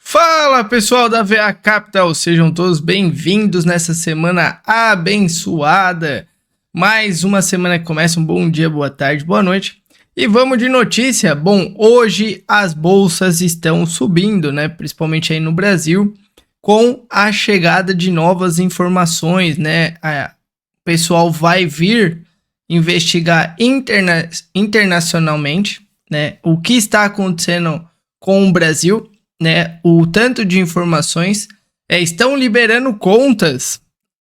Fala pessoal da VA Capital, sejam todos bem-vindos nessa semana abençoada. Mais uma semana que começa, um bom dia, boa tarde, boa noite. E vamos de notícia. Bom, hoje as bolsas estão subindo, né? Principalmente aí no Brasil, com a chegada de novas informações, né? O pessoal vai vir investigar internacionalmente, né? O que está acontecendo com o Brasil, né? O tanto de informações estão liberando contas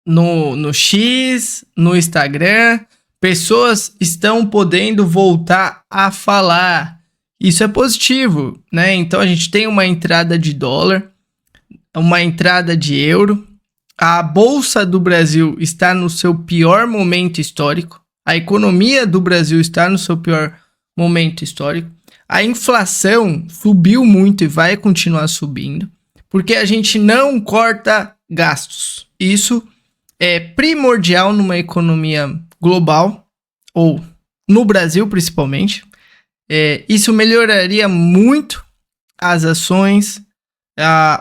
no X, no Instagram. Pessoas estão podendo voltar a falar. Isso é positivo, né? Então a gente tem uma entrada de dólar, uma entrada de euro. A Bolsa do Brasil está no seu pior momento histórico. A economia do Brasil está no seu pior momento histórico. A inflação subiu muito e vai continuar subindo, porque a gente não corta gastos. Isso é primordial numa economia global, ou no Brasil principalmente. Isso melhoraria muito as ações,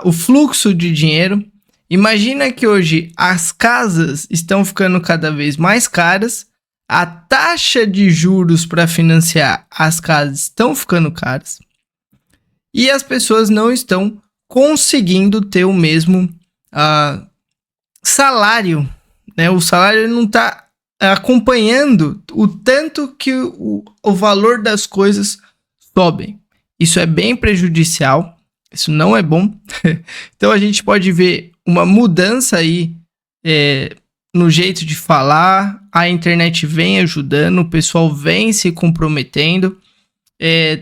o fluxo de dinheiro. Imagina que hoje as casas estão ficando cada vez mais caras, a taxa de juros para financiar as casas estão ficando caras e as pessoas não estão conseguindo ter o mesmo salário, né? O salário não está acompanhando o tanto que o valor das coisas sobem. Isso é bem prejudicial, isso não é bom. Então a gente pode ver uma mudança aí no jeito de falar. A internet vem ajudando, o pessoal vem se comprometendo.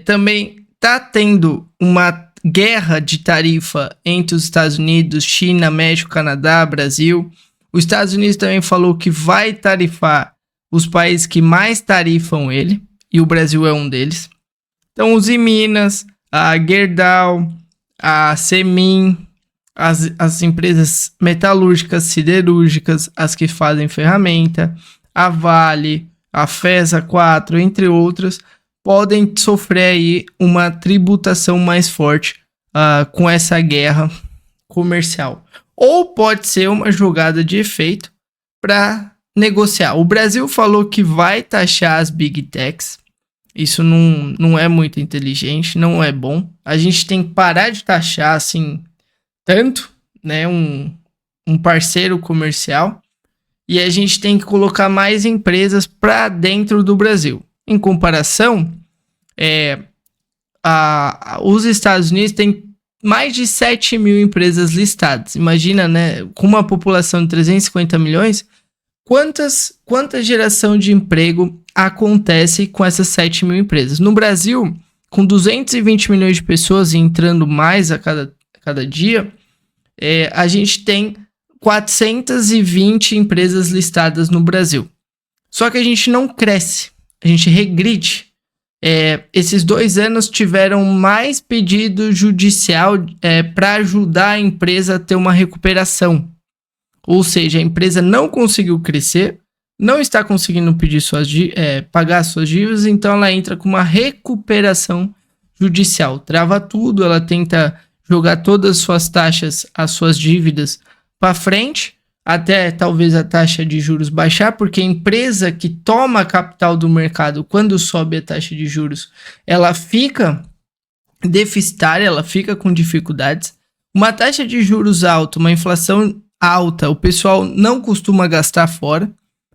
Também está tendo uma guerra de tarifa entre os Estados Unidos, China, México, Canadá, Brasil. Os Estados Unidos também falou que vai tarifar os países que mais tarifam ele, e o Brasil é um deles. Então, os Minas, a Gerdau, a Semin, as empresas metalúrgicas, siderúrgicas, as que fazem ferramenta, a Vale, a FESA 4, entre outras, podem sofrer aí uma tributação mais forte com essa guerra comercial. Ou pode ser uma jogada de efeito para negociar. O Brasil falou que vai taxar as Big Techs. Isso não é muito inteligente, não é bom. A gente tem que parar de taxar assim tanto, né, um parceiro comercial, e a gente tem que colocar mais empresas para dentro do Brasil. Em comparação, os Estados Unidos têm mais de 7 mil empresas listadas. Imagina, né, com uma população de 350 milhões, quanta geração de emprego acontece com essas 7 mil empresas. No Brasil, com 220 milhões de pessoas e entrando mais a cada dia, a gente tem 420 empresas listadas no Brasil. Só que a gente não cresce, a gente regride. Esses 2 anos tiveram mais pedido judicial para ajudar a empresa a ter uma recuperação. Ou seja, a empresa não conseguiu crescer, não está conseguindo pagar suas dívidas, então ela entra com uma recuperação judicial. Trava tudo, ela tenta jogar todas as suas taxas, as suas dívidas para frente, até talvez a taxa de juros baixar, porque a empresa que toma capital do mercado, quando sobe a taxa de juros, ela fica deficitária, ela fica com dificuldades. Uma taxa de juros alta, uma inflação alta, o pessoal não costuma gastar fora,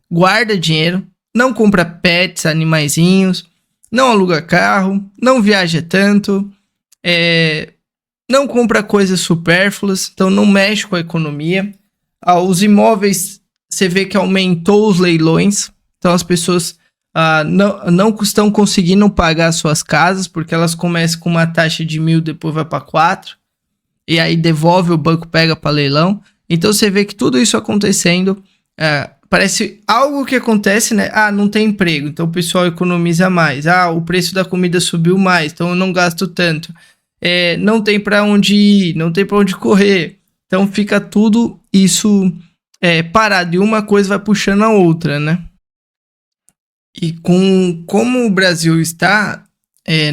guarda dinheiro, não compra pets, animaizinhos, não aluga carro, não viaja tanto, não compra coisas supérfluas, então não mexe com a economia. Os imóveis, você vê que aumentou os leilões, então as pessoas não estão conseguindo pagar suas casas, porque elas começam com uma taxa de 1.000, depois vai para 4, e aí devolve, o banco pega para leilão. Então você vê que tudo isso acontecendo, parece algo que acontece, né? Não tem emprego, então o pessoal economiza mais. O preço da comida subiu mais, então eu não gasto tanto. Não tem para onde ir, não tem para onde correr. Então fica tudo isso parado, e uma coisa vai puxando a outra, né? E como o Brasil está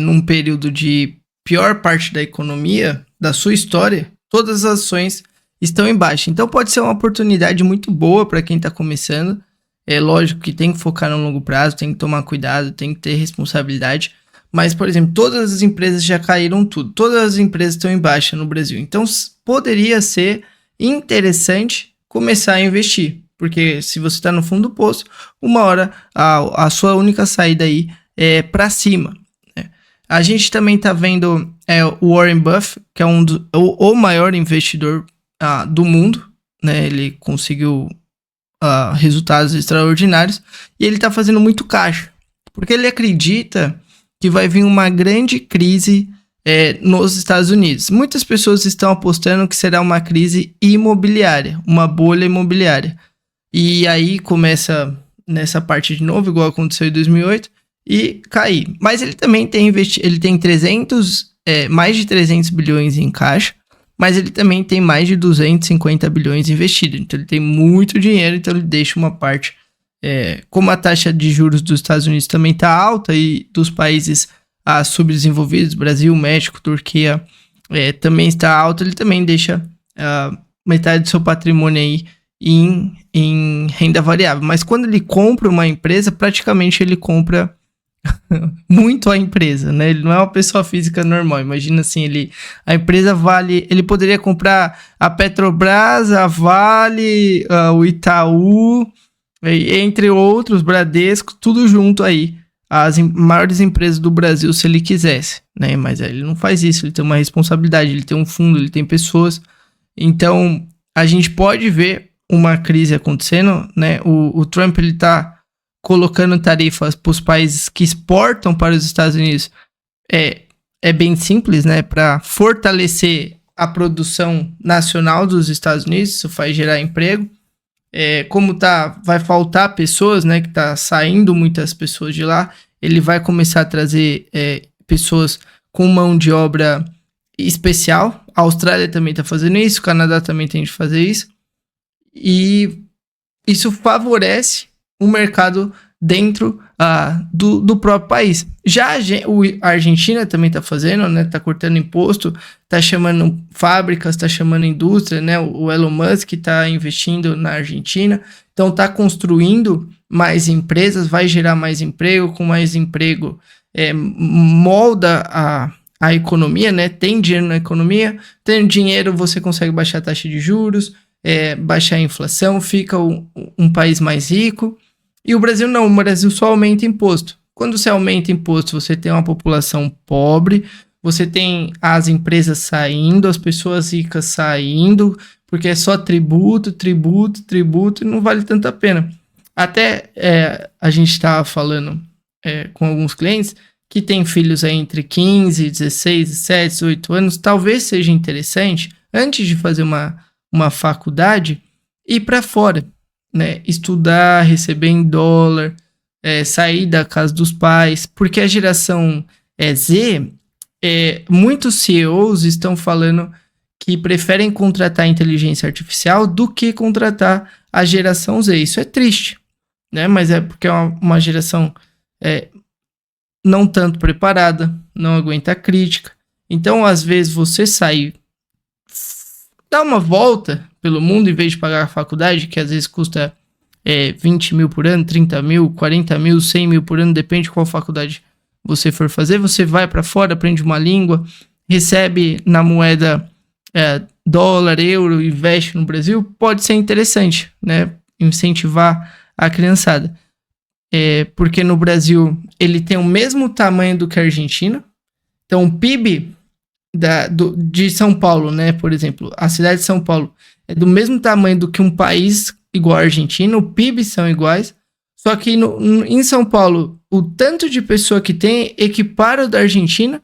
num período de pior parte da economia da sua história, todas as ações estão em baixa. Então pode ser uma oportunidade muito boa para quem está começando. É lógico que tem que focar no longo prazo, tem que tomar cuidado, tem que ter responsabilidade. Mas, por exemplo, todas as empresas já caíram tudo. Todas as empresas estão em baixa no Brasil. Então poderia ser interessante começar a investir. Porque se você está no fundo do poço, uma hora a sua única saída aí é para cima. Né? A gente também está vendo o Warren Buffett, que é o maior investidor do mundo. Né? Ele conseguiu resultados extraordinários e ele está fazendo muito caixa. Porque ele acredita que vai vir uma grande crise nos Estados Unidos. Muitas pessoas estão apostando que será uma crise imobiliária, uma bolha imobiliária. E aí começa nessa parte de novo, igual aconteceu em 2008, e cair. Mas ele também tem ele tem mais de 300 bilhões em caixa, mas ele também tem mais de 250 bilhões investido. Então ele tem muito dinheiro, então ele deixa uma parte. Como a taxa de juros dos Estados Unidos também está alta e dos países subdesenvolvidos, Brasil, México, Turquia, também está alta, ele também deixa metade do seu patrimônio aí em renda variável. Mas quando ele compra uma empresa, praticamente ele compra muito a empresa, né? Ele não é uma pessoa física normal. Imagina assim, a empresa vale... Ele poderia comprar a Petrobras, a Vale, o Itaú, entre outros, Bradesco, tudo junto aí. As maiores empresas do Brasil, se ele quisesse, né? Mas ele não faz isso, ele tem uma responsabilidade, ele tem um fundo, ele tem pessoas. Então, a gente pode ver uma crise acontecendo, né? O Trump, ele tá colocando tarifas para os países que exportam para os Estados Unidos. É bem simples, né? Para fortalecer a produção nacional dos Estados Unidos, isso faz gerar emprego. Como vai faltar pessoas, né? Que tá saindo muitas pessoas de lá, ele vai começar a trazer pessoas com mão de obra especial. A Austrália também está fazendo isso, o Canadá também tem de fazer isso. E isso favorece o mercado dentro do próprio país. Já a Argentina também está fazendo, né? Está cortando imposto, está chamando fábricas, está chamando indústria, né? O Elon Musk está investindo na Argentina, então está construindo mais empresas, vai gerar mais emprego, com mais emprego molda a economia, né? Tem dinheiro na economia, tendo dinheiro você consegue baixar a taxa de juros, baixar a inflação, fica um país mais rico. E o Brasil não, o Brasil só aumenta imposto. Quando você aumenta imposto, você tem uma população pobre, você tem as empresas saindo, as pessoas ricas saindo, porque é só tributo, e não vale tanto a pena. Até a gente estava falando com alguns clientes que têm filhos aí entre 15, 16, 17, 18 anos, talvez seja interessante, antes de fazer uma faculdade, ir para fora, né? Estudar, receber em dólar, sair da casa dos pais, porque a geração Z, muitos CEOs estão falando que preferem contratar inteligência artificial do que contratar a geração Z. Isso é triste, né? Mas é porque é uma geração não tanto preparada, não aguenta a crítica. Então, às vezes, você sair, dar uma volta pelo mundo, em vez de pagar a faculdade, que às vezes custa 20 mil por ano, 30 mil, 40 mil, 100 mil por ano, depende de qual faculdade você for fazer, você vai para fora, aprende uma língua, recebe na moeda dólar, euro, investe no Brasil, pode ser interessante, né? Incentivar a criançada. Porque no Brasil ele tem o mesmo tamanho do que a Argentina. Então o PIB de São Paulo, né? Por exemplo, a cidade de São Paulo é do mesmo tamanho do que um país igual a Argentina, o PIB são iguais, só que em São Paulo o tanto de pessoa que tem equipara o da Argentina,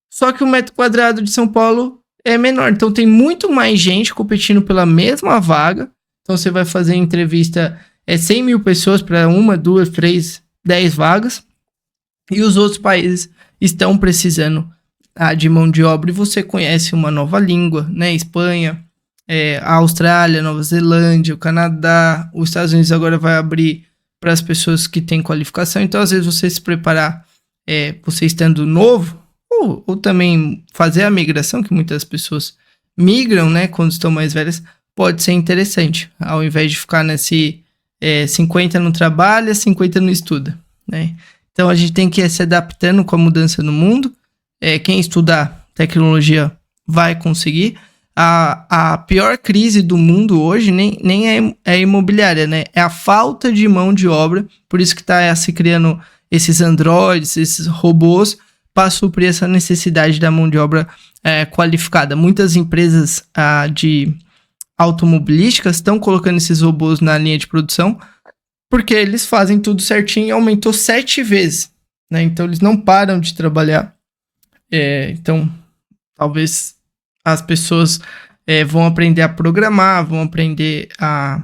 só que o metro quadrado de São Paulo é menor. Então tem muito mais gente competindo pela mesma vaga. Então você vai fazer entrevista 100 mil pessoas para 1, 2, 3, 10 vagas. E os outros países estão precisando de mão de obra. E você conhece uma nova língua, né? Espanha, a Austrália, Nova Zelândia, o Canadá. Os Estados Unidos agora vai abrir para as pessoas que têm qualificação. Então, às vezes, você se preparar, você estando novo, ou também fazer a migração, que muitas pessoas migram, né, quando estão mais velhas, pode ser interessante, ao invés de ficar nesse 50 no trabalho, 50 no estuda, né? Então a gente tem que ir se adaptando com a mudança no mundo. Quem estudar tecnologia vai conseguir. A pior crise do mundo hoje nem é imobiliária, né? É a falta de mão de obra, por isso que está se criando esses androides, esses robôs, para suprir essa necessidade da mão de obra qualificada. Muitas empresas de automobilísticas estão colocando esses robôs na linha de produção, porque eles fazem tudo certinho e aumentou 7 vezes, né? Então eles não param de trabalhar. Então, talvez as pessoas vão aprender a programar, vão aprender a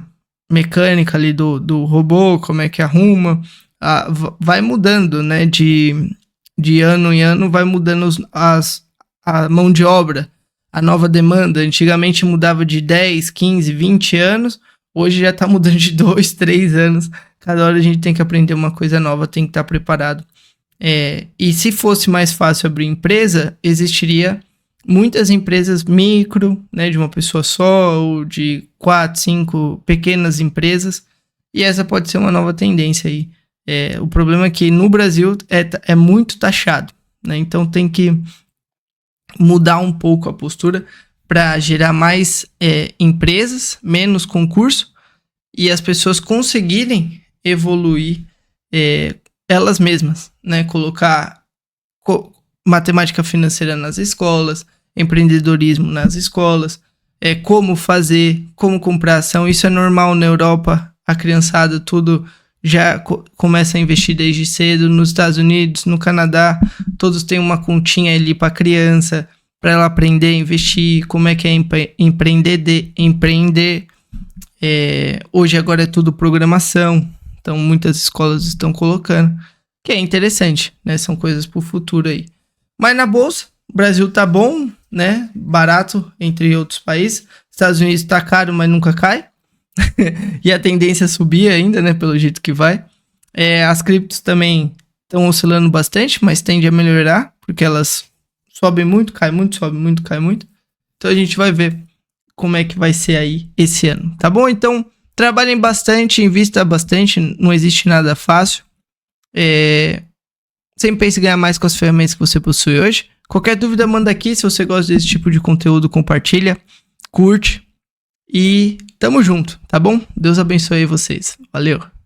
mecânica ali do robô, como é que arruma. Vai mudando, né? De ano em ano, vai mudando a mão de obra, a nova demanda. Antigamente mudava de 10, 15, 20 anos. Hoje já tá mudando de 2, 3 anos. Cada hora a gente tem que aprender uma coisa nova, tem que estar preparado. E se fosse mais fácil abrir empresa, existiria muitas empresas micro, né, de uma pessoa só, ou de 4, 5 pequenas empresas. E essa pode ser uma nova tendência aí. O problema é que no Brasil é muito taxado, né? Então tem que mudar um pouco a postura para gerar mais empresas, menos concurso, e as pessoas conseguirem evoluir elas mesmas, né? Colocar matemática financeira nas escolas, empreendedorismo nas escolas, como fazer, como comprar ação. Isso é normal na Europa, a criançada tudo já começa a investir desde cedo. Nos Estados Unidos, no Canadá, todos têm uma continha ali para criança, para ela aprender a investir, como é que é empreender. Hoje agora é tudo programação, então muitas escolas estão colocando, que é interessante, né? São coisas para o futuro aí. Mas na bolsa, o Brasil tá bom, né? Barato entre outros países. Estados Unidos tá caro, mas nunca cai. E a tendência é subir ainda, né? Pelo jeito que vai. As criptos também estão oscilando bastante, mas tende a melhorar, porque elas sobem muito, cai muito, sobe muito, cai muito. Então a gente vai ver como é que vai ser aí esse ano, tá bom? Então trabalhem bastante, invista bastante, não existe nada fácil. Sempre pense em ganhar mais com as ferramentas que você possui hoje. Qualquer dúvida, manda aqui. Se você gosta desse tipo de conteúdo, compartilha, curte e tamo junto, tá bom? Deus abençoe vocês. Valeu!